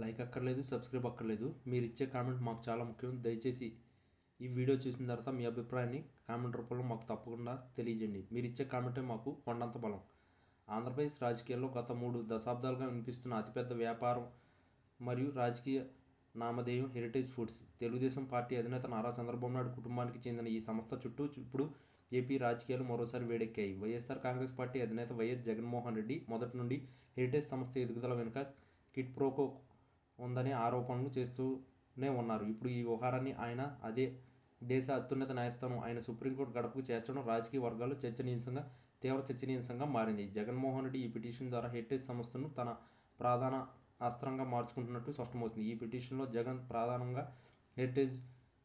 Like అక్కర్లేదు, subscribe అక్కర్లేదు. మీరు ఇచ్చే కామెంట్ మాకు చాలా ముఖ్యం. దయచేసి ఈ వీడియో చూసిన తర్వాత మీ అభిప్రాయాన్ని కామెంట్ రూపంలో మాకు తప్పకుండా తెలియజేయండి. మీరు ఇచ్చే కామెంటే మాకు కొండంత బలం. ఆంధ్రప్రదేశ్ రాజకీయాల్లో గత 3 దశాబ్దాలుగా వినిపిస్తున్న అతిపెద్ద వ్యాపారం మరియు రాజకీయ నామధేయం హెరిటేజ్ ఫుడ్స్. తెలుగుదేశం పార్టీ అధినేత నారా చంద్రబాబు నాయుడు కుటుంబానికి చెందిన ఈ సంస్థ చుట్టూ ఇప్పుడు ఏపీ రాజకీయాలు మరోసారి వేడెక్కాయి. వైఎస్ఆర్ కాంగ్రెస్ పార్టీ అధినేత వైఎస్ జగన్మోహన్ రెడ్డి మొదటి నుండి హెరిటేజ్ సంస్థ ఎదుగుదల వెనుక కిట్ ప్రోకో ఉందనే ఆరోపణలు చేస్తూనే ఉన్నారు. ఇప్పుడు ఈ వ్యవహారాన్ని ఆయన అదే దేశ అత్యున్నత న్యాయస్థానం ఆయన సుప్రీంకోర్టు గడపకు చేర్చడం రాజకీయ వర్గాల్లో తీవ్ర చర్చనీయాంశంగా మారింది. జగన్మోహన్ రెడ్డి ఈ పిటిషన్ ద్వారా హెరిటేజ్ సంస్థను తన ప్రధాన అస్త్రంగా మార్చుకుంటున్నట్టు స్పష్టమవుతుంది. ఈ పిటిషన్లో జగన్ ప్రధానంగా హెరిటేజ్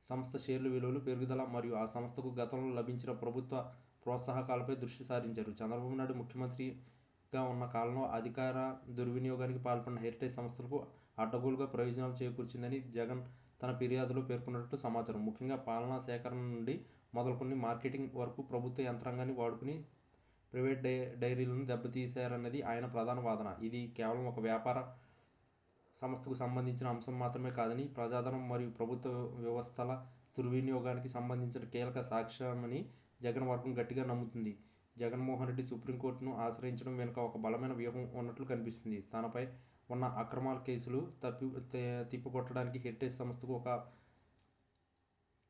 సంస్థ షేర్ల విలువలు పెరుగుదల మరియు ఆ సంస్థకు గతంలో లభించిన ప్రభుత్వ ప్రోత్సాహకాలపై దృష్టి సారించారు. చంద్రబాబు నాయుడు ముఖ్యమంత్రిగా ఉన్న కాలంలో అధికార దుర్వినియోగానికి పాల్పడిన హెరిటేజ్ సంస్థలకు అడ్డగోలుగా ప్రయోజనాలు చేకూర్చిందని జగన్ తన ఫిర్యాదులో పేర్కొన్నట్టు సమాచారం. ముఖ్యంగా పాలనా సేకరణ నుండి మొదలుకొని మార్కెటింగ్ వరకు ప్రభుత్వ యంత్రాంగాన్ని వాడుకుని ప్రైవేట్ డైరీలను దెబ్బతీశారన్నది ఆయన ప్రధాన వాదన. ఇది కేవలం ఒక వ్యాపార సంస్థకు సంబంధించిన అంశం మాత్రమే కాదని, ప్రజాధనం మరియు ప్రభుత్వ వ్యవస్థల దుర్వినియోగానికి సంబంధించిన కీలక సాక్ష్యమని జగన్ వర్గం గట్టిగా నమ్ముతుంది. జగన్మోహన్ రెడ్డి సుప్రీంకోర్టును ఆశ్రయించడం వెనుక ఒక బలమైన వ్యూహం ఉన్నట్లు కనిపిస్తుంది. తనపై ఉన్న అక్రమాల కేసులు తిప్పికొట్టడానికి హెరిటేజ్ సంస్థకు ఒక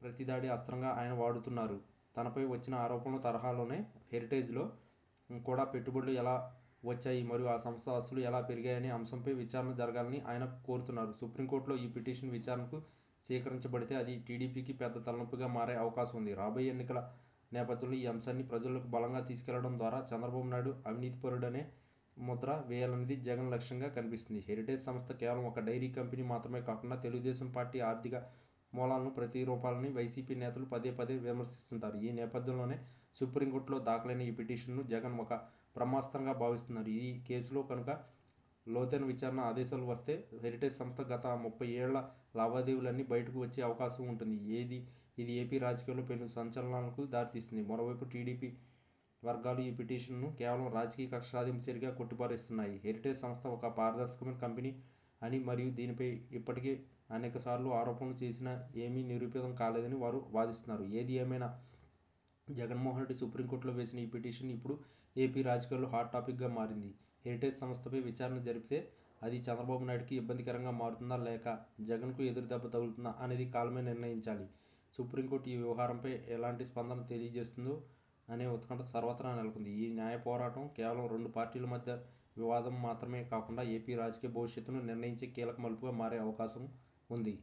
ప్రతిదాడి అస్త్రంగా ఆయన వాడుతున్నారు. తనపై వచ్చిన ఆరోపణల తరహాలోనే హెరిటేజ్లో కూడా పెట్టుబడులు ఎలా వచ్చాయి మరియు ఆ సంస్థ ఆస్తులు ఎలా పెరిగాయనే అంశంపై విచారణ జరగాలని ఆయన కోరుతున్నారు. సుప్రీంకోర్టులో ఈ పిటిషన్ విచారణకు స్వీకరించబడితే అది టీడీపీకి పెద్ద తలనొప్పిగా మారే అవకాశం ఉంది. రాబోయే ఎన్నికల నేపథ్యంలో ఈ అంశాన్ని ప్రజలకు బలంగా తీసుకెళ్లడం ద్వారా చంద్రబాబు నాయుడు అవినీతిపరుడనే ముద్ర వేయాలన్నది జగన్ లక్ష్యంగా కనిపిస్తుంది. హెరిటేజ్ సంస్థ కేవలం ఒక డైరీ కంపెనీ మాత్రమే కాకుండా తెలుగుదేశం పార్టీ ఆర్థిక మూలాలను ప్రతిరూపాలని వైసీపీ నేతలు పదే విమర్శిస్తుంటారు. ఈ నేపథ్యంలోనే సుప్రీంకోర్టులో దాఖలైన ఈ పిటిషన్ను జగన్ ఒక బ్రహ్మాస్త్రంగా భావిస్తున్నారు. ఈ కేసులో కనుక లోతైన విచారణ ఆదేశాలు వస్తే హెరిటేజ్ సంస్థ గత 30 ఏళ్ల లావాదేవీలన్నీ బయటకు వచ్చే అవకాశం ఉంటుంది. ఇది ఏపీ రాజకీయాల్లో పెను సంచలనాలకు దారితీస్తుంది. మరోవైపు టీడీపీ వర్గాలు ఈ పిటిషన్ను కేవలం రాజకీయ కక్ష సాధింపు చర్యగా కొట్టిపారేస్తున్నాయి. హెరిటేజ్ సంస్థ ఒక పారదర్శకమైన కంపెనీ అని మరియు దీనిపై ఇప్పటికే అనేకసార్లు ఆరోపణలు చేసినా ఏమీ నిరూపితం కాలేదని వారు వాదిస్తున్నారు. ఏది ఏమైనా జగన్మోహన్ రెడ్డి సుప్రీంకోర్టులో వేసిన ఈ పిటిషన్ ఇప్పుడు ఏపీ రాజకీయాల్లో హాట్ టాపిక్గా మారింది. హెరిటేజ్ సంస్థపై విచారణ జరిపితే అది చంద్రబాబు నాయుడుకి ఇబ్బందికరంగా మారుతుందా లేక జగన్కు ఎదురు దెబ్బ తగులుతుందా అనేది కాలమే నిర్ణయించాలి. సుప్రీంకోర్టు ఈ వ్యవహారంపై ఎలాంటి స్పందన తెలియజేస్తుందో అనే ఉత్కంఠ సర్వత్రా నెలకొంది. ఈ న్యాయ పోరాటం కేవలం 2 పార్టీల మధ్య వివాదం మాత్రమే కాకుండా ఏపీ రాజకీయ భవిష్యత్తును నిర్ణయించే కీలక మలుపుగా మారే అవకాశం ఉంది.